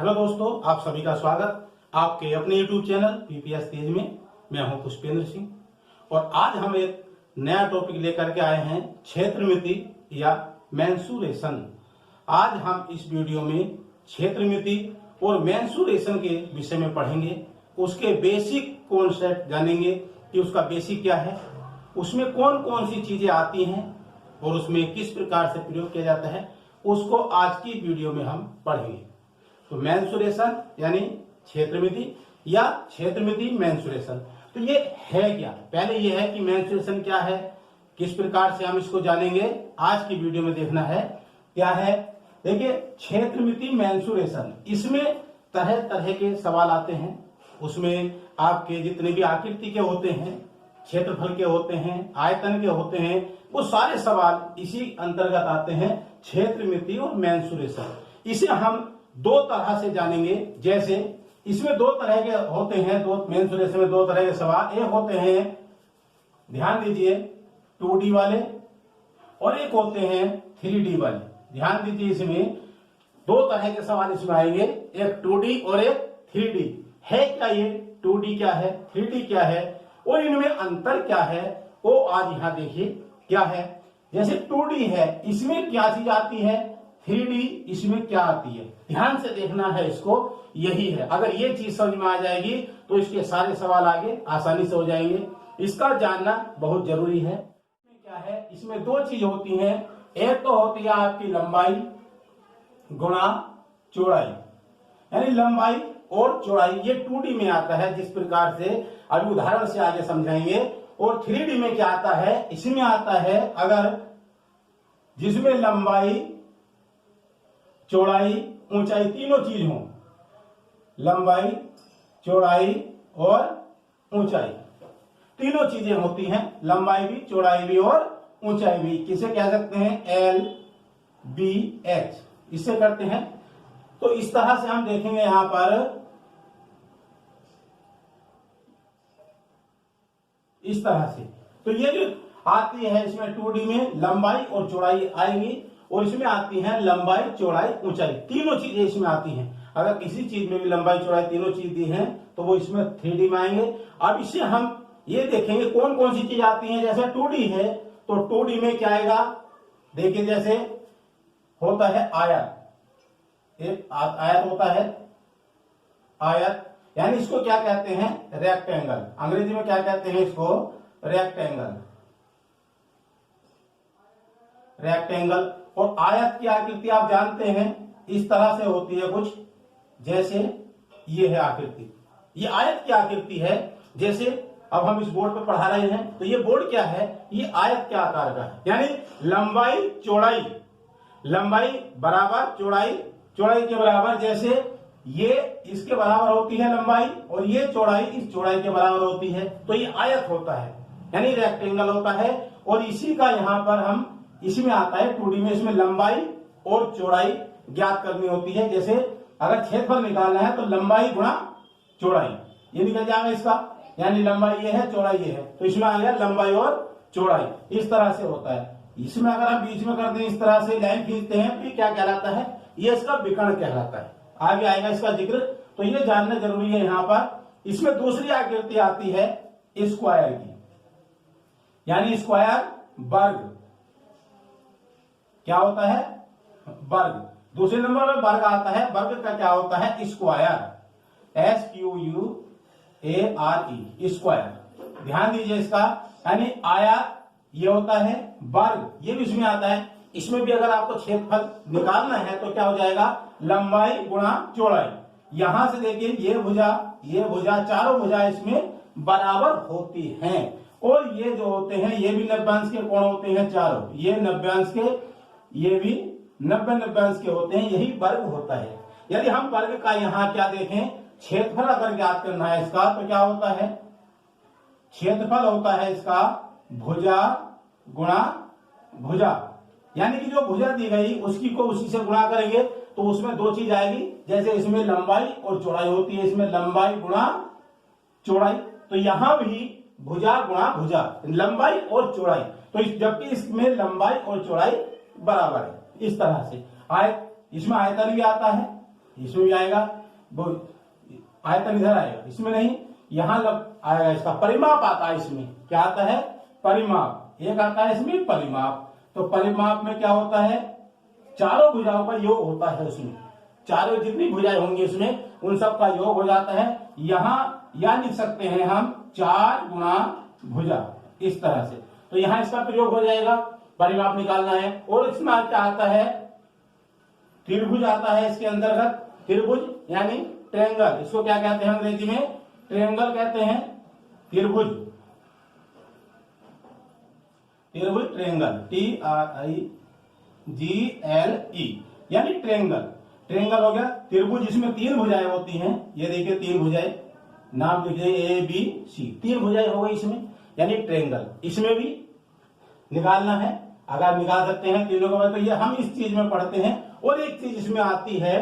Hello दोस्तों, आप सभी का स्वागत आपके अपने YouTube चैनल पीपीएस तेज में। मैं हूं पुष्पेंद्र सिंह और आज हम एक नया टॉपिक लेकर के आए हैं, क्षेत्रमिति या मेंसुरेशन। आज हम इस वीडियो में क्षेत्रमिति और मेंसुरेशन के विषय में पढ़ेंगे। उसके बेसिक कॉन्सेप्ट जानेंगे कि उसका बेसिक क्या है, उसमें कौन कौन सी चीजें आती हैं और उसमें किस प्रकार से प्रयोग किया जाता है, उसको आज की वीडियो में हम पढ़ेंगे। तो मेंसुरेशन यानी क्षेत्रमिति या क्षेत्रमिति मेंसुरेशन, तो ये है क्या? पहले ये है कि मेंसुरेशन क्या है, किस प्रकार से हम इसको जानेंगे, आज की वीडियो में देखना है क्या है। देखिए, क्षेत्रमिति मेंसुरेशन, इसमें तरह तरह के सवाल आते हैं। उसमें आपके जितने भी आकृति के होते हैं, क्षेत्रफल के होते हैं, आयतन के होते हैं, वो सारे सवाल इसी अंतर्गत आते हैं, क्षेत्रमिति और मेंसुरेशन। इसे हम दो तरह से जानेंगे। जैसे इसमें दो तरह के होते हैं, दो मेंसुरेशन में दो तरह के सवाल। एक होते हैं, ध्यान दीजिए, 2D वाले और एक होते हैं 3D वाले। ध्यान दीजिए, इसमें दो तरह के सवाल इसमें आएंगे, एक 2D और एक 3D। है क्या ये? 2D क्या है, 3D क्या है और इनमें अंतर क्या है, वो आज यहां देखिए क्या है। जैसे 2D है, इसमें क्या चीज आती है, 3D इसमें क्या आती है, ध्यान से देखना है इसको। यही है, अगर ये चीज समझ में आ जाएगी तो इसके सारे सवाल आगे आसानी से हो जाएंगे। इसका जानना बहुत जरूरी है। क्या है, इसमें दो चीज होती हैं। एक तो होती है आपकी लंबाई गुणा चौड़ाई, यानी लंबाई और चौड़ाई। ये 2D में आता है, जिस प्रकार से अभी उदाहरण से आगे समझाएंगे। और 3D में क्या आता है, इसमें आता है अगर जिसमें लंबाई चौड़ाई ऊंचाई तीनों चीज हो, लंबाई चौड़ाई और ऊंचाई तीनों चीजें होती हैं, लंबाई भी चौड़ाई भी और ऊंचाई भी। किसे कह सकते हैं, LBH, इससे करते हैं। तो इस तरह से हम देखेंगे यहां पर, इस तरह से। तो ये जो आती है इसमें 2D में लंबाई और चौड़ाई आएगी और इसमें आती है लंबाई चौड़ाई ऊंचाई, तीनों चीजें इसमें आती हैं। अगर किसी चीज में भी लंबाई चौड़ाई तीनों चीज दी हैं तो वो इसमें 3D में आएंगे। अब इससे हम ये देखेंगे कौन कौन सी चीज आती हैं। जैसे 2D है तो 2D में क्या आएगा, देखिए जैसे होता है आयत, एक आयत होता है, आयत यानी इसको क्या कहते हैं, रेक्टेंगल। अंग्रेजी में क्या कहते हैं इसको, रेक्टेंगल। रेक्टेंगल और आयत की आकृति आप जानते हैं इस तरह से होती है कुछ, जैसे ये है आकृति, ये आयत की आकृति है। जैसे अब हम इस बोर्ड पर पढ़ा रहे हैं तो ये बोर्ड क्या है, ये आयत के आकार का है। यानी लंबाई चौड़ाई, लंबाई बराबर चौड़ाई, चौड़ाई के बराबर। जैसे ये इसके बराबर होती है लंबाई और ये चौड़ाई इस चौड़ाई के बराबर होती है, तो ये आयत होता है, यानी रेक्टेंगल होता है। और इसी का यहां पर हम इसमें आता है 2D में, इसमें लंबाई और चौड़ाई ज्ञात करनी होती है। जैसे अगर क्षेत्रफल निकालना है तो लंबाई गुणा चौड़ाई, ये निकल जाएगा इसका, यानी लंबाई ये है चौड़ाई ये है, तो इसमें आ गया लंबाई और चौड़ाई। इस तरह से होता है। इसमें अगर हम बीच में करते हैं, इस तरह से लाइन खींचते हैं, तो ये क्या कहलाता है, ये इसका विकर्ण कहलाता है। आगे आएगा इसका जिक्र, तो ये जानना जरूरी है यहाँ पर। इसमें दूसरी आकृति आती है स्क्वायर की, यानी स्क्वायर वर्ग। क्या होता है, वर्ग। दूसरे नंबर में वर्ग आता है, वर्ग का क्या होता है, स्क्वायर, SQUARE, स्क्वायर। ध्यान दीजिए इसका, यानी आयत ये होता है, वर्ग ये भी इसमें आता है। इसमें भी अगर आपको क्षेत्रफल निकालना है तो क्या हो जाएगा, लंबाई गुणा चौड़ाई। यहां से देखिए ये भुजा, चारों भुजा इसमें बराबर होती हैं। और ये जो होते हैं ये भी 90 अंश के कोण होते हैं चारों, ये 90 अंश के, ये भी 90 अंश के होते हैं, यही वर्ग होता है। यदि हम वर्ग का यहाँ क्या देखें, क्षेत्रफल अगर ज्ञात करना है इसका, तो क्या होता है, क्षेत्रफल होता है इसका भुजा गुणा भुजा, यानी कि जो भुजा दी गई उसकी को उसी से गुणा करेंगे तो उसमें दो चीज आएगी। जैसे इसमें लंबाई और चौड़ाई होती है, इसमें लंबाई गुणा चौड़ाई, तो यहां भी भुजा गुणा भुजा, लंबाई और चौड़ाई। तो जबकि इसमें लंबाई और चौड़ाई बराबर है। इस तरह से आयत, इसमें आयतन भी आता है, इसमें भी आएगा, वो आयतन इधर आएगा, इसमें नहीं, यहां आएगा, इसका परिमाप आता है। इसमें क्या आता है? परिमाप। एक आता है इसमें परिमाप। तो परिमाप में क्या होता है? चारों भुजाओं का योग होता है उसमें, चारों जितनी भुजाएं होंगी उसमें उन सब का योग हो जाता है। यहां या लिख सकते हैं हम 4 गुणा भुजा, इस तरह से। तो यहां इसका प्रयोग हो जाएगा, परिमाप निकालना है। और इसमें क्या आता है? त्रिभुज आता है इसके अंतर्गत। त्रिभुज यानी ट्रायंगल, इसको क्या कहते हैं अंग्रेजी में? ट्रायंगल कहते हैं। त्रिभुज, त्रिभुज, ट्रायंगल, TRIGLE यानी ट्रायंगल। ट्रायंगल हो गया। त्रिभुज इसमें 3 भुजाएं होती हैं, ये देखिए 3 भुजाएं, नाम लिखिए ABC, 3 भुजाएं हो गई इसमें, यानी ट्रायंगल। इसमें भी निकालना है, अगर निकाल सकते हैं तीनों को, तो ये हम इस चीज में पढ़ते हैं। और एक चीज इसमें आती है,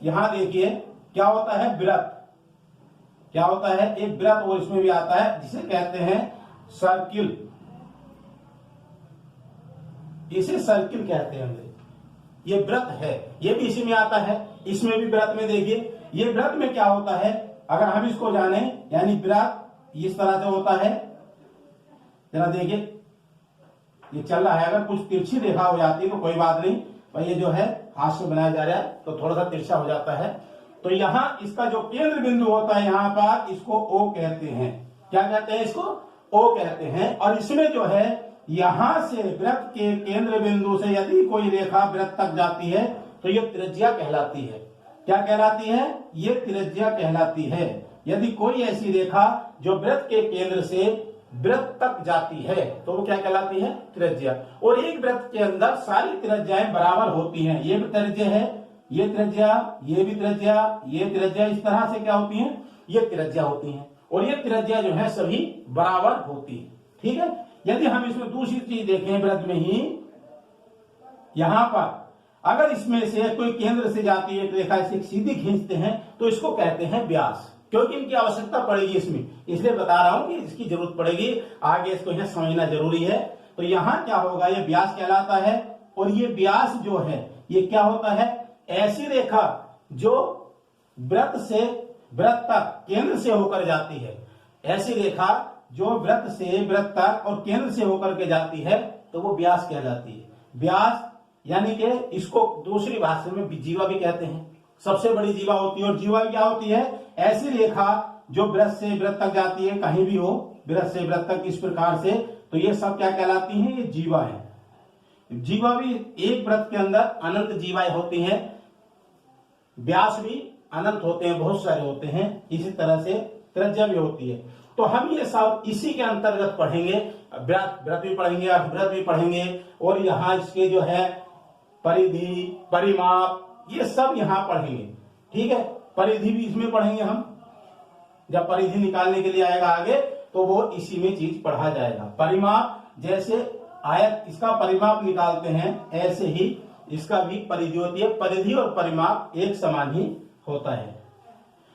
यहां देखिए क्या होता है? वृत्त। क्या होता है? एक वृत्त और इसमें भी आता है, जिसे कहते हैं सर्किल। इसे सर्किल कहते हैं। ये वृत्त है, ये भी इसी में आता है। इसमें भी वृत्त में देखिए, ये वृत्त में क्या होता है? अगर हम इसको जाने, यानी वृत्त इस तरह से होता है, जरा देखिए ये चल रहा है। अगर कुछ तिरछी रेखा हो जाती है तो कोई बात नहीं, पर ये जो है हाथ से बनाया जा रहा है तो थोड़ा सा तिरछा हो जाता है। तो यहाँ इसका जो केंद्र बिंदु होता है यहाँ पर, इसको O कहते हैं। क्या कहते हैं? इसको O कहते हैं। और इसमें जो है यहां से वृत्त के केंद्र बिंदु से यदि कोई रेखा वृत्त तक जाती है तो ये त्रिज्या कहलाती है। क्या कहलाती है? ये त्रिज्या कहलाती है। यदि कोई ऐसी रेखा जो वृत्त के केंद्र से वृत्त तक जाती है तो वो क्या कहलाती है? त्रिज्या। और एक वृत्त के अंदर सारी त्रिज्याएं बराबर होती हैं। ये भी त्रिज्या है, ये त्रिज्या, ये भी त्रिज्या, ये त्रिज्या, इस तरह से क्या होती है? ये त्रिज्या होती है। और ये त्रिज्या जो है सभी बराबर होती है। ठीक है। यदि हम इसमें दूसरी चीज देखें, वृत्त में ही यहां पर अगर इसमें से कोई केंद्र से जाती है रेखा, इसे सीधी खींचते हैं तो इसको कहते हैं व्यास। क्योंकि इनकी आवश्यकता पड़ेगी इसमें, इसलिए बता रहा हूं कि इसकी जरूरत पड़ेगी, आगे इसको यह समझना जरूरी है। तो यहां क्या होगा? ये व्यास कहलाता है। और ये व्यास जो है ये क्या होता है? ऐसी रेखा जो वृत्त से वृत्त तक केंद्र से होकर जाती है, ऐसी रेखा जो वृत्त से वृत्त तक और केंद्र से होकर के जाती है तो वो व्यास कहलाती है। व्यास यानी कि इसको दूसरी भाषा में जीवा भी कहते हैं। सबसे बड़ी जीवा होती है। और जीवा क्या होती है? ऐसी रेखा जो वृत्त से वृत्त तक जाती है, कहीं भी हो, वृत्त से वृत्त तक, इस प्रकार से। तो ये सब क्या कहलाती हैं? ये जीवा है। जीवा भी एक वृत्त के अंदर अनंत जीवाएं होती हैं, व्यास भी अनंत होते हैं, बहुत सारे होते हैं। इसी तरह से त्रिज्या भी होती है। तो हम ये सब इसी के अंतर्गत पढ़ेंगे। वृत्त भी पढ़ेंगे, अर्धवृत्त भी पढ़ेंगे, और यहाँ इसके जो है परिधि, परिमाप, ये सब यहाँ पढ़ेंगे। ठीक है। परिधि भी इसमें पढ़ेंगे हम, जब परिधि निकालने के लिए आएगा आगे तो वो इसी में चीज पढ़ा जाएगा। परिमाप, जैसे आयत, इसका परिमाप निकालते हैं, ऐसे ही इसका भी परिधि होती है। परिधि और परिमाप एक समान ही होता है।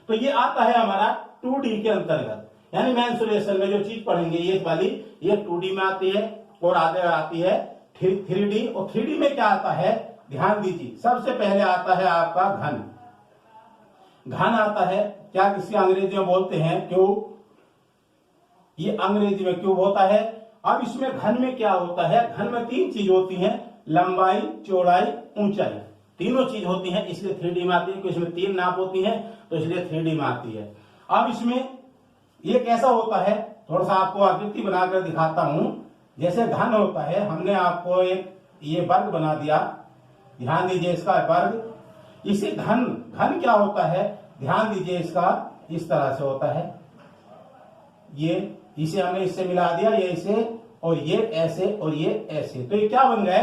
तो ये आता है हमारा 2D के अंतर्गत, यानी मेंसुरेशन में जो चीज पढ़ेंगे ये वाली, ये 2D में आती है। और आगे आती है 3D। और 3D में क्या आता है? ध्यान दीजिए, सबसे पहले आता है आपका घन। घन आता है, क्या किसी अंग्रेजी में बोलते हैं क्यूब। ये अंग्रेजी में क्यूब होता है। अब इसमें घन में क्या होता है? घन में 3 चीज होती हैं, लंबाई, चौड़ाई, ऊंचाई, तीनों चीज होती हैं। इसलिए 3D में आती है, क्योंकि इसमें 3 नाप होती हैं, तो इसलिए 3D में आती है। अब इसमें ये कैसा होता है? थोड़ा सा आपको आकृति बनाकर दिखाता हूं। जैसे घन होता है, हमने आपको एक ये वर्ग बना दिया, ध्यान दीजिए, इसका वर्ग। इसे घन, घन क्या होता है? ध्यान दीजिए, इसका इस तरह से होता है। ये इसे हमने इससे मिला दिया, ये इसे, और ये ऐसे, और ये ऐसे, तो ये क्या बन गया?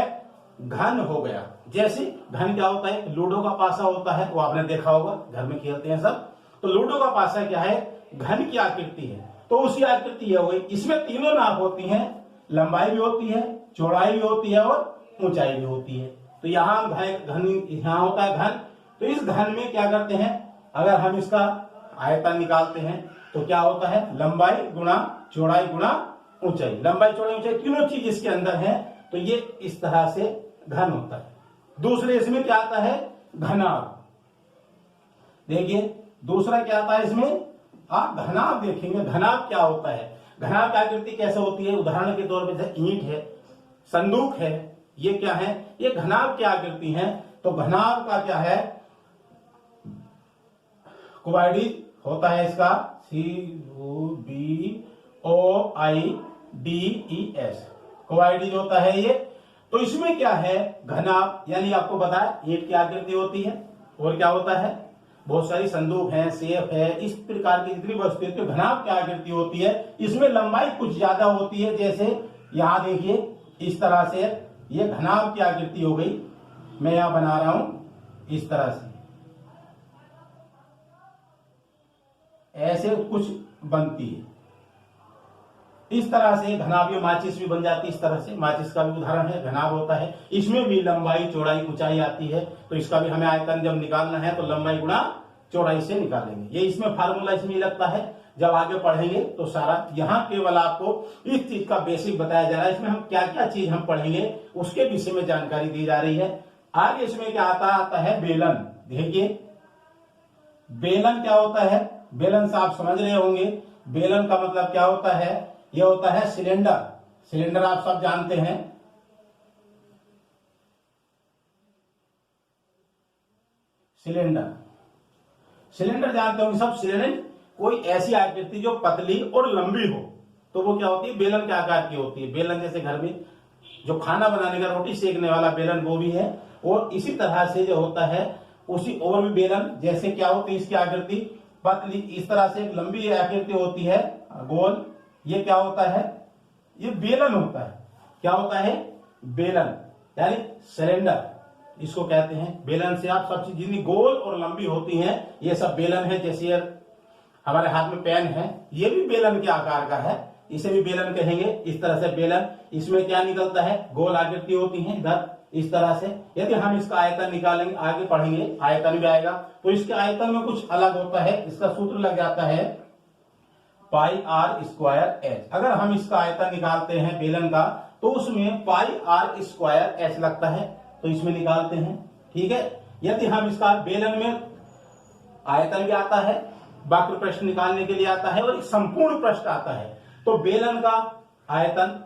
घन हो गया। जैसे घन क्या होता है? लूडो का पासा होता है, वो आपने देखा होगा, घर में खेलते हैं सब। तो लूडो का पासा क्या है? घन की आकृति है। तो उसी आकृति ये हो गई। इसमें तीनों नाप होती हैं, लंबाई भी होती है, चौड़ाई भी होती है, और ऊंचाई भी होती है। तो यहाँ घन, यहाँ होता है घन। तो इस घन में क्या करते हैं? अगर हम इसका आयतन निकालते हैं तो क्या होता है? लंबाई गुणा चौड़ाई गुणा ऊंचाई, लंबाई चौड़ाई ऊंचाई तीनों चीज इसके अंदर है। तो ये इस तरह से घन होता है। दूसरे इसमें क्या आता है? घनाभ। देखिए दूसरा क्या आता है इसमें, आप घनाभ देखेंगे। घनाभ क्या होता है, घनाभ की आकृति कैसे होती है, उदाहरण के तौर पर जैसे ईंट है, संदूक है, ये क्या है, ये घनाभ की आकृति है। तो घनाभ का क्या है, क्युबाइडीज होता है इसका, CUBOIDES, क्युबाइडीज होता है ये। तो इसमें क्या है, घनाभ यानी आपको बताया ईंट की आकृति होती है, और क्या होता है, बहुत सारी संदूक है, सेफ है, इस प्रकार की जितनी वस्तुएं तो घनाभ की आकृति होती है। इसमें लंबाई कुछ ज्यादा होती है, जैसे यहां देखिए इस तरह से ये घनाभ की आकृति हो गई, मैं यहां बना रहा हूं इस तरह से, ऐसे कुछ बनती है इस तरह से। घनाभ माचिस भी बन जाती है इस तरह से, माचिस का भी उदाहरण है, घनाभ होता है। इसमें भी लंबाई चौड़ाई ऊंचाई आती है, तो इसका भी हमें आयतन जब निकालना है तो लंबाई गुणा चौड़ाई से निकालेंगे। ये इसमें फार्मूला इसमें लगता है, जब आगे पढ़ेंगे तो सारा, यहाँ केवल आपको इस चीज का बेसिक बताया जा रहा है। इसमें हम क्या क्या चीज हम पढ़ेंगे उसके विषय में जानकारी दी जा रही है। आगे इसमें क्या आता है, बेलन। देखिए बेलन क्या होता है, बेलन से आप समझ रहे होंगे, बेलन का मतलब क्या होता है, यह होता है सिलेंडर। सिलेंडर आप सब जानते हैं, सिलेंडर, सिलेंडर जानते होंगे सब। सिलेंडर कोई ऐसी आकृति जो पतली और लंबी हो, तो वो क्या होती है, बेलन के आकार की होती है। बेलन जैसे घर में जो खाना बनाने का, रोटी सेकने वाला बेलन वो भी है, और इसी तरह से जो होता है उसी और भी बेलन, जैसे क्या होती है इसकी आकृति पतली, इस तरह से एक लंबी आकृति होती है गोल, ये क्या होता है, ये बेलन होता है। क्या होता है, बेलन यानी सिलेंडर इसको कहते हैं। बेलन से आप सब चीज जितनी गोल और लंबी होती हैं ये सब बेलन है। जैसे हमारे हाथ में पेन है, ये भी बेलन के आकार का है, इसे भी बेलन कहेंगे। इस तरह से बेलन, इसमें क्या निकलता है, गोल आकृति होती है इधर इस तरह से। यदि हम इसका आयतन निकालेंगे, आगे पढ़ेंगे आयतन भी आएगा, तो इसके आयतन में कुछ अलग होता है। इसका सूत्र लग जाता है πr²h। अगर हम इसका आयतन निकालते हैं बेलन का, तो उसमें πr²h लगता है, तो इसमें निकालते हैं, ठीक है। यदि हम इसका बेलन में आयतन भी आता है, वक्र पृष्ठ निकालने के लिए आता है, और एक संपूर्ण पृष्ठ आता है, तो बेलन का आयतन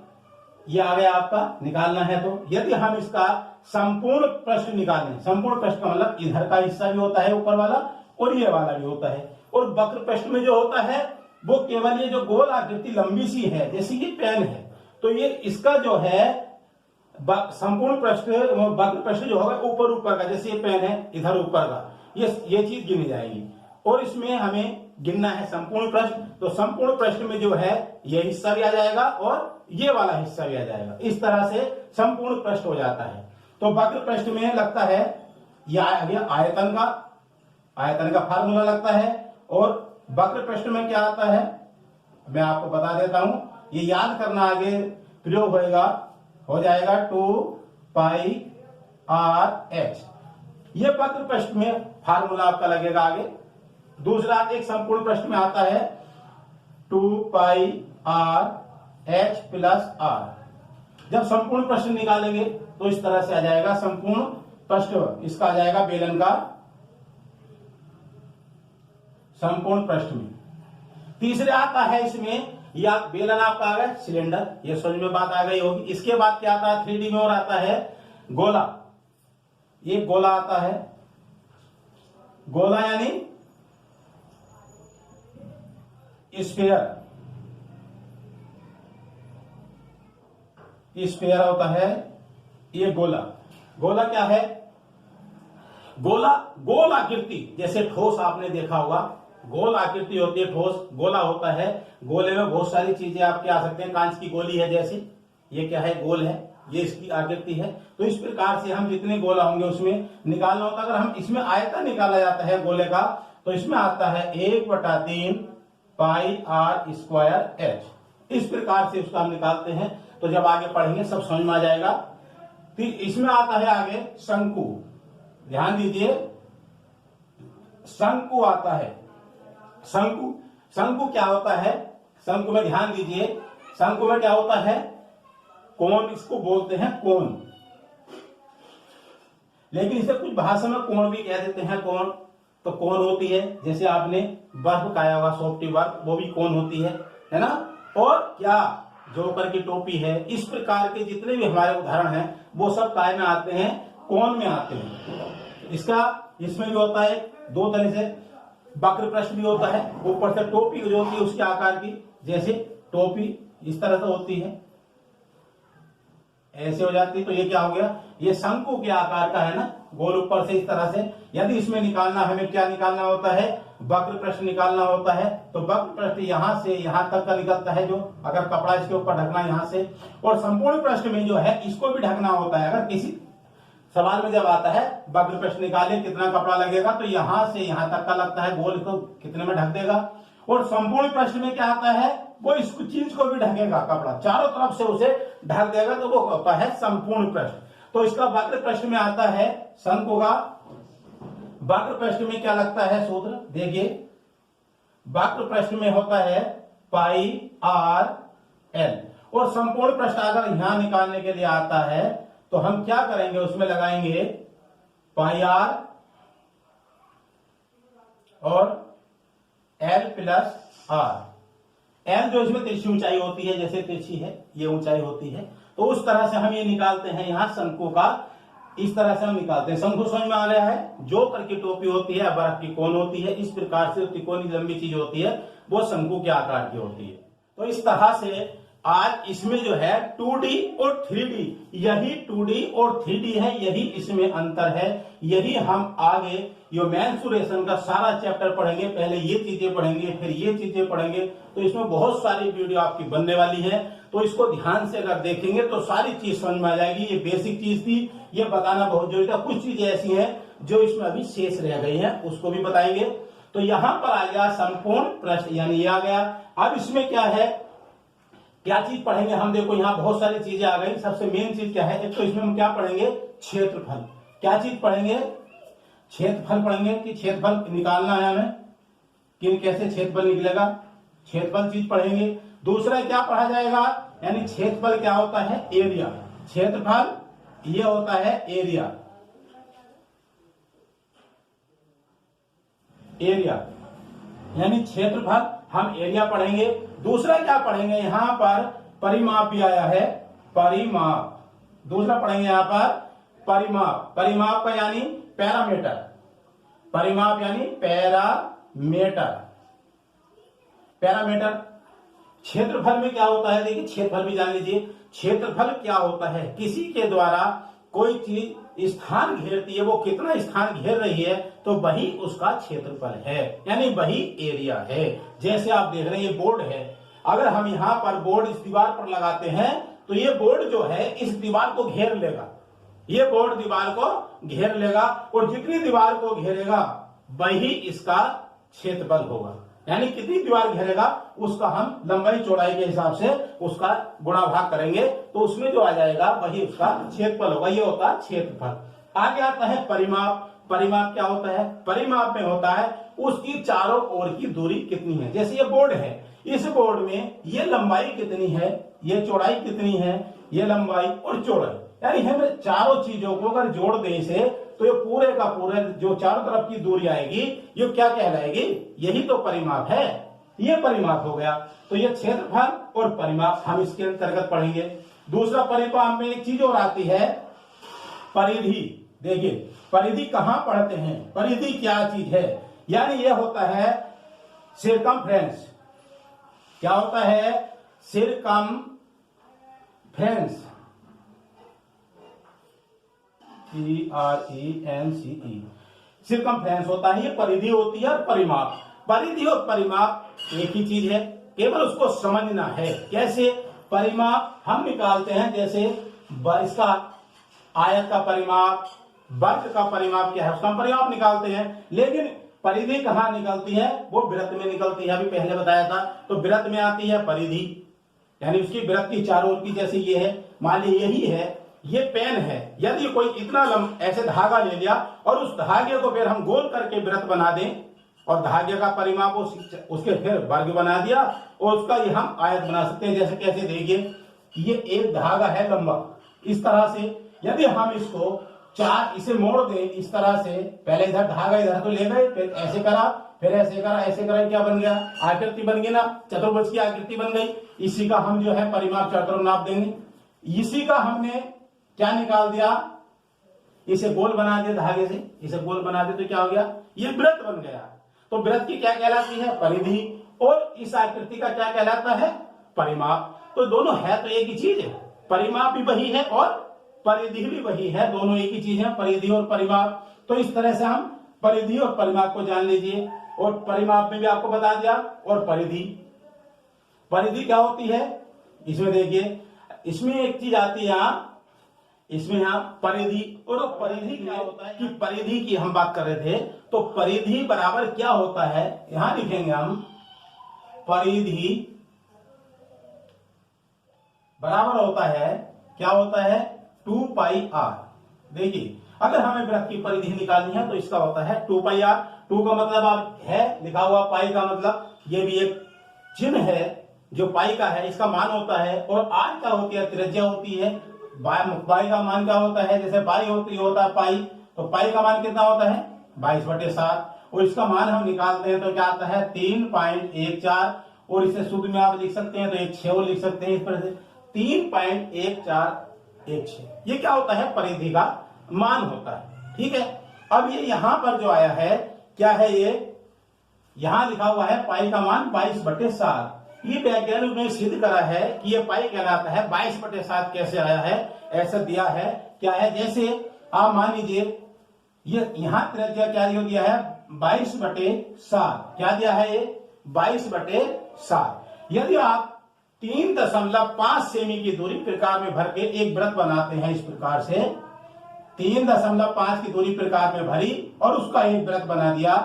ये आ गया आपका, निकालना है। तो यदि हम इसका संपूर्ण पृष्ठ निकालें, संपूर्ण पृष्ठ का मतलब इधर का हिस्सा भी होता है ऊपर वाला, और ये वाला भी होता है। और वक्र पृष्ठ में जो होता है वो केवल ये जो गोल आकृति लंबी सी है, जैसे ये पेन है, तो ये इसका जो है संपूर्ण पृष्ठ, वक्र पृष्ठ जो होगा ऊपर ऊपर का, जैसे ये पेन है इधर ऊपर का, ये चीज गिनी जाएगी। और इसमें हमें गिनना है संपूर्ण पृष्ठ, तो संपूर्ण पृष्ठ में जो है ये हिस्सा भी आ जाएगा और ये वाला हिस्सा भी आ जाएगा। इस तरह से संपूर्ण पृष्ठ हो जाता है। तो वक्र पृष्ठ में लगता है यह आयतन का फार्मूला लगता है। और वक्र पृष्ठ में क्या आता है मैं आपको बता देता हूं, ये याद करना आगे प्रयोग हो जाएगा 2πr(h). ये वक्र पृष्ठ में फार्मूला आपका लगेगा आगे। दूसरा एक संपूर्ण पृष्ठ में आता है 2πr(h + r). जब संपूर्ण पृष्ठ निकालेंगे तो इस तरह से आ जाएगा संपूर्ण पृष्ठ, इसका आ जाएगा बेलन का संपूर्ण पृष्ठ में। तीसरे आता है इसमें, या बेलन आपका आ गया सिलेंडर, ये समझ में बात आ गई होगी। इसके बाद क्या आता है 3D में, और आता है गोला। ये गोला आता है, गोला यानी स्फीयर, स्फीयर होता है ये गोला। गोला क्या है, गोला गोल आकृति, जैसे ठोस आपने देखा होगा, गोल आकृति होती है ठोस, गोला होता है। गोले में बहुत सारी चीजें आपके आ सकते हैं, कांच की गोली है जैसे, ये क्या है, गोल है, ये इसकी आकृति है। तो इस प्रकार से हम जितने गोला होंगे उसमें निकालना होता है। अगर हम इसमें आयतन निकाला जाता है गोले का, तो इसमें आता है 1/3 πr²h। इस प्रकार से उसका हम निकालते हैं। तो जब आगे पढ़ेंगे सब समझ में आ जाएगा। तो इसमें आता है आगे शंकु, ध्यान दीजिए, शंकु आता है। शंकु क्या होता है, शंकु में ध्यान दीजिए, शंकु में क्या होता है, कोण, इसको बोलते हैं कोण, लेकिन इसे कुछ भाषा में कोण भी कह देते हैं, कोण। तो कोन होती है, जैसे आपने बर्फ खाया होगा सॉफ्टी बर्फ, वो भी कोन होती है ना। और क्या जोकर की टोपी है, इस प्रकार के जितने भी हमारे उदाहरण हैं वो सब काय में आते हैं, कोन में आते हैं। इसमें भी होता है दो तरह से, वक्र प्रश्न भी होता है, ऊपर से टोपी जो होती है उसके आकार की, जैसे टोपी इस तरह से होती है, ऐसे हो जाती है, तो ये क्या हो गया, ये शंकु के आकार का है ना, गोल ऊपर से इस तरह से। यदि इसमें निकालना, हमें क्या निकालना होता है, वक्र प्रश्न निकालना होता है, तो वक्र प्रश्न यहां से यहां तक का निकलता है, जो अगर कपड़ा इसके ऊपर ढकना यहां से, और संपूर्ण प्रश्न में जो है इसको भी ढकना होता है। अगर किसी सवाल में जब आता है वक्र प्रश्न निकाले कितना कपड़ा लगेगा, तो यहां से यहां तक का लगता है गोल, इसको कितने में ढक देगा। और संपूर्ण प्रश्न में क्या आता है, वो इस चीज को भी ढकेगा, कपड़ा चारों तरफ से उसे ढक देगा, तो वो होता है संपूर्ण प्रश्न। तो इसका वक्र प्रश्न में आता है शंकु का। वक्र प्रश्न में क्या लगता है सूत्र, देखिए वक्र प्रश्न में होता है पाई आर एल। और संपूर्ण प्रश्न अगर यहां निकालने के लिए आता है तो हम क्या करेंगे, उसमें लगाएंगे पाई आर और एल प्लस आर। एल जो इसमें तिरछी ऊंचाई होती है, जैसे तिरछी है ये ऊंचाई होती है, तो उस तरह से हम ये निकालते हैं यहां शंकु का, इस तरह से हम निकालते हैं। शंकु समझ में आ रहा है, जोकर की टोपी होती है, बर्फ की कोन होती है, इस प्रकार से त्रिकोणी लंबी चीज होती है वो शंकु के आकार की होती है। तो इस तरह से आज इसमें जो है 2D और 3D, यही 2D और 3D है, यही इसमें अंतर है। यही हम आगे ये मेंसुरेशन का सारा चैप्टर पढ़ेंगे, पहले ये चीजें पढ़ेंगे फिर ये चीजें पढ़ेंगे, तो इसमें बहुत सारी वीडियो आपकी बनने वाली है। तो इसको ध्यान से अगर देखेंगे तो सारी चीज समझ में आ जाएगी। ये बेसिक चीज थी, ये बताना बहुत जरूरी था। कुछ चीजें ऐसी हैं जो इसमें अभी शेष रह गई हैं, उसको भी बताएंगे। तो यहां पर आ गया संपूर्ण प्रश्न, यानी ये आ गया। अब इसमें क्या है, क्या चीज पढ़ेंगे हम, देखो यहाँ बहुत सारी चीजें आ गई। सबसे मेन चीज क्या है, एक तो इसमें हम क्या पढ़ेंगे, क्षेत्रफल। क्या चीज पढ़ेंगे, क्षेत्रफल पढ़ेंगे, कि क्षेत्रफल निकालना है हमें, कि कैसे क्षेत्रफल निकलेगा, क्षेत्रफल चीज पढ़ेंगे। दूसरा क्या पढ़ा जाएगा, यानी क्षेत्रफल क्या होता है, एरिया। क्षेत्रफल ये होता है एरिया, एरिया यानी क्षेत्रफल, हम एरिया पढ़ेंगे। दूसरा क्या पढ़ेंगे, यहां पर परिमाप भी आया है, परिमाप। दूसरा पढ़ेंगे यहां पर परिमाप, परिमाप का यानी पैरामीटर, परिमाप यानी पैरामीटर, पैरामीटर। क्षेत्रफल में क्या होता है, देखिए क्षेत्रफल भी जान लीजिए। क्षेत्रफल क्या होता है, किसी के द्वारा कोई चीज स्थान घेरती है, वो कितना स्थान घेर रही है, तो वही उसका क्षेत्रफल है, यानी वही एरिया है। जैसे आप देख रहे हैं ये बोर्ड है, अगर हम यहाँ पर बोर्ड इस दीवार पर लगाते हैं तो ये बोर्ड जो है इस दीवार को घेर लेगा, ये बोर्ड दीवार को घेर लेगा, और जितनी दीवार को घेरेगा वही इसका क्षेत्रफल होगा। यानी कितनी दीवार घेरेगा उसका हम लंबाई चौड़ाई के हिसाब से उसका गुणा भाग करेंगे, तो उसमें जो आ जाएगा वही उसका क्षेत्रफल होगा। ये होता है क्षेत्रफल। आगे आता है परिमाप। परिमाप क्या होता है, परिमाप में होता है उसकी चारों ओर की दूरी कितनी है। जैसे ये बोर्ड है, इस बोर्ड में ये लंबाई कितनी है, ये चौड़ाई कितनी है, ये लंबाई और चौड़ाई, यानी हमें चारों चीजों को अगर जोड़ दें इसे, तो ये पूरे का पूरे जो चारों तरफ की दूरी आएगी ये क्या कहलाएगी, यही तो परिमाप है, ये परिमाप हो गया। तो ये क्षेत्रफल और परिमाप हम इसके अंतर्गत पढ़ेंगे। दूसरा परिमाप में एक चीज और आती है, परिधि। देखिए परिधि कहां पढ़ते हैं, परिधि क्या चीज है, यानी ये होता है सिरकमफ्रेंस। क्या होता है, सिरकमफ्रेंस, CRENCE, सिरकमफ्रेंस होता है, ये परिधि होती है। और परिमाप, परिधि और परिमाप एक ही चीज है, केवल उसको समझना है। कैसे, परिमाप हम निकालते हैं, जैसे इसका आयत का परिमाप, वर्ग का परिमाप क्या है उसका हम परिमाप निकालते हैं। लेकिन परिधि कहाँ निकलती है, वो वृत्त में निकलती है, अभी पहले बताया था। तो वृत्त में आती है परिधि, यानी उसकी वृत्त की चारों ओर की, जैसे ये है, मान ली यही है, ये पेन है, यदि कोई इतना ऐसे धागा ले लिया और उस धागे को फिर हम गोल करके वृत्त बना दें, और धागे का परिमाप उसके फिर वर्ग बना दिया, और उसका ये हम आयत बना सकते हैं। जैसे कैसे, देखिए ये एक धागा है लंबा, इस तरह से यदि हम इसको चार इसे मोड़ दे इस तरह से, पहले इधर धागा इधर तो ले गए, फिर ऐसे करा, फिर ऐसे करा, ऐसे करा, क्या बन गया? आकृति बन गई ना, चतुर्भुज की आकृति बन गई। इसी का हम जो है परिमाप चतुर्भुज नाप देंगे। इसी का हमने क्या निकाल दिया, इसे गोल बना दिया धागे से, इसे गोल बना दिया तो क्या हो गया? ये वृत्त बन गया। तो वृत्त की क्या कहलाती है? परिधि। और इस आकृति का क्या कहलाता है? परिमाप। तो दोनों है तो एक ही चीज है, परिमाप भी वही है और परिधि भी वही है, दोनों एक ही चीज है, परिधि और परिमाप। तो इस तरह से हम परिधि और परिमाप को जान लीजिए। और परिमाप में भी आपको बता दिया। और परिधि, परिधि क्या होती है? इसमें देखिए, इसमें एक चीज आती है इसमें यहां परिधि। और परिधि क्या होता है कि परिधि की हम बात कर रहे थे, तो परिधि बराबर क्या होता है, यहां लिखेंगे हम, परिधि बराबर होता है, क्या होता है? 2πr। देखिए, अगर हमें वृत्त की परिधि निकालनी है तो इसका होता है 2πr। 2 का मतलब आप है लिखा हुआ, पाई का मतलब ये भी एक चिन्ह है जो पाई का है, इसका मान होता है। और आर क्या होती है? त्रिज्या होती है। पाई का मान क्या होता है? जैसे पाई होता है पाई, तो पाई का मान कितना होता है? 22/7। और इसका मान हम निकालते हैं तो क्या आता है? 3.14। और इसे शुद्ध में आप लिख सकते हैं तो एक 6 लिख सकते हैं इस पर से, 3.1416। ये क्या होता है? परिधि का मान होता है। ठीक है। अब ये यहां पर जो आया है क्या है? ये यहां लिखा हुआ है पाई का मान 22/7। ये वैज्ञानिक ने सिद्ध करा है कि ये पाई कहलाता है। 22/7 कैसे आया है? ऐसा दिया है, क्या है? जैसे आप मान लीजिए ये यहां त्रिज्या क्या दिया है? 22/7। क्या दिया है? ये 22/7। यदि आप 3.5 सेमी की दूरी प्रकार में भर के एक वृत्त बनाते हैं, इस प्रकार से 3.5 की दूरी प्रकार में भरी और उसका एक वृत्त बना दिया,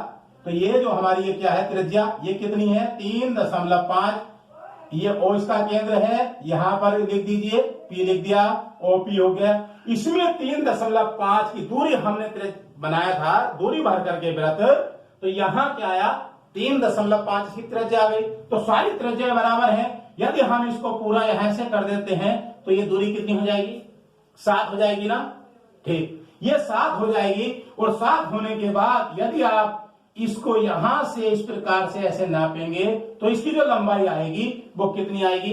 तो ये जो हमारी ये क्या है? त्रिज्या, ये कितनी है? 3.5। ये ओ इसका केंद्र है, यहां पर लिख दीजिए, पी लिख दिया, ओपी हो गया। इसमें 3.5 की दूरी हमने बनाया था, दूरी भर करके वृत्त, तो यहां क्या आया? 3.5 की त्रिज्या आ गई। तो सारी त्रिज्या बराबर है। यदि हम इसको पूरा यहां से कर देते हैं तो ये दूरी कितनी हो जाएगी? 7 हो जाएगी ना। ठीक, ये 7 हो जाएगी। और 7 होने के बाद यदि आप इसको यहां से इस प्रकार से ऐसे नापेंगे तो इसकी जो लंबाई आएगी वो कितनी आएगी?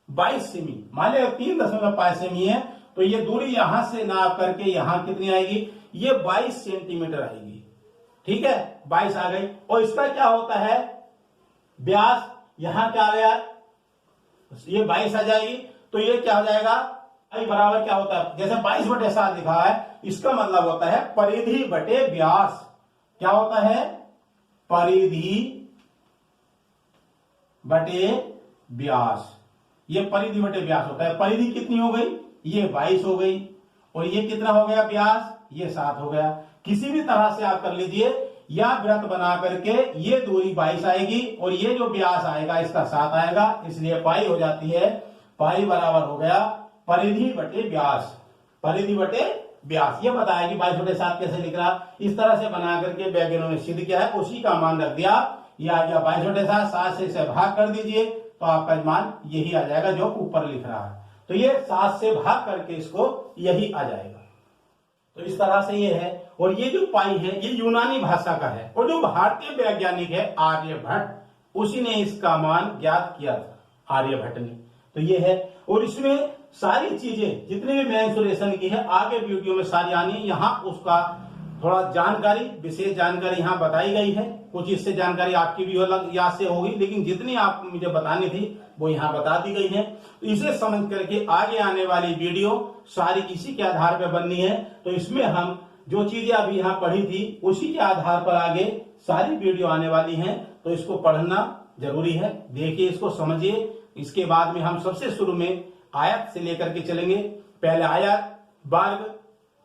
22 सेमी। मान लिया 3.5 सेमी है, तो ये दूरी यहां से नाप करके यहां कितनी आएगी? ये 22 सेंटीमीटर आएगी। ठीक है, 22 आ गई। और इसका क्या होता है? व्यास यहां क्या आ गया? ये 22 आ जाएगी। तो ये क्या हो जाएगा? आई बराबर क्या होता है? जैसे 22/7 लिखा है, इसका मतलब होता है परिधि बटे व्यास। क्या होता है? परिधि बटे व्यास। ये परिधि बटे व्यास होता है। परिधि कितनी हो गई? ये 22 हो गई। और ये कितना हो गया व्यास? ये 7 हो गया। किसी भी तरह से आप कर लीजिए, या वृत्त बना करके ये दूरी 22 आएगी और ये जो व्यास आएगा इसका 7 आएगा, इसलिए पाई हो जाती है। पाई बराबर हो गया परिधि बटे व्यास। परिधि बटे व्यास। ये बताया कि 22/7 कैसे लिख रहा। इस तरह से बना करके वैज्ञानिकों ने सिद्ध किया है, उसी का मान रख दिया। ये आ गया 22/7। 7 से इसे भाग कर दीजिए तो आपका मान यही आ जाएगा जो ऊपर लिख रहा है। तो ये 7 से भाग करके इसको यही आ जाएगा। तो इस तरह से ये है। और ये जो पाई है ये यूनानी भाषा का है, और जो भारतीय वैज्ञानिक है आर्यभट्ट, उसी ने इसका मान ज्ञात किया था, आर्यभट्ट ने। तो ये है। और इसमें सारी चीजें जितनी भी मेंसुरेशन की है आगे वीडियो में सारी आनी, यहाँ उसका थोड़ा जानकारी, विशेष जानकारी यहाँ बताई गई है। कुछ इससे जानकारी आपकी भी अलग याद से होगी, लेकिन जितनी आप मुझे बतानी थी वो यहाँ बता दी गई है। तो इसे समझ करके आगे आने वाली वीडियो सारी इसी के आधार पर बननी है। तो इसमें हम जो चीजें अभी यहाँ पढ़ी थी उसी के आधार पर आगे सारी वीडियो आने वाली हैं। तो इसको पढ़ना जरूरी है। देखिए, इसको समझिए। इसके बाद में हम सबसे शुरू में आयत से लेकर के चलेंगे। पहले आयत, वर्ग,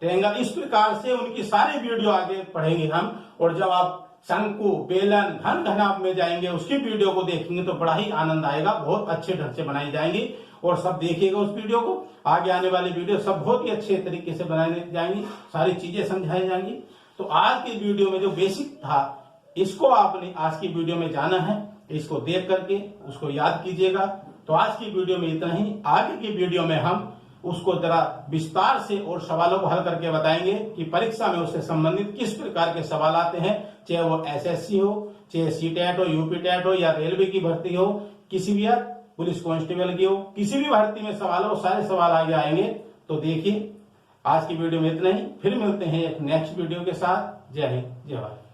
ट्रायंगल, इस प्रकार से उनकी सारी वीडियो आगे पढ़ेंगे हम। और जब आप शंकु, बेलन, घन, घनाभ में जाएंगे, उसकी वीडियो को देखेंगे तो बड़ा ही आनंद आएगा। बहुत अच्छे ढंग से बनाई जाएंगी और सब देखिएगा उस वीडियो को। आगे आने वाली वीडियो सब बहुत ही अच्छे तरीके से बनाई जाएंगी, सारी चीजें समझाई जाएंगी। तो आज की वीडियो में जो बेसिक था इसको आपने आज की वीडियो में जाना है। इसको देख करके उसको याद कीजिएगा। तो आज की वीडियो में इतना ही। आगे की वीडियो में हम उसको जरा विस्तार से और सवालों को हल करके बताएंगे कि परीक्षा में उससे संबंधित किस प्रकार के सवाल आते हैं, चाहे वो एसएससी हो, चाहे सीटेट हो, यूपीटेट हो, या रेलवे की भर्ती हो, किसी भी, या पुलिस कांस्टेबल की हो, किसी भी भर्ती में सवाल हो, सारे सवाल आगे आएंगे। तो देखिए आज की वीडियो में इतना ही, फिर मिलते हैं एक नेक्स्ट वीडियो के साथ। जय हिंद, जय भारत।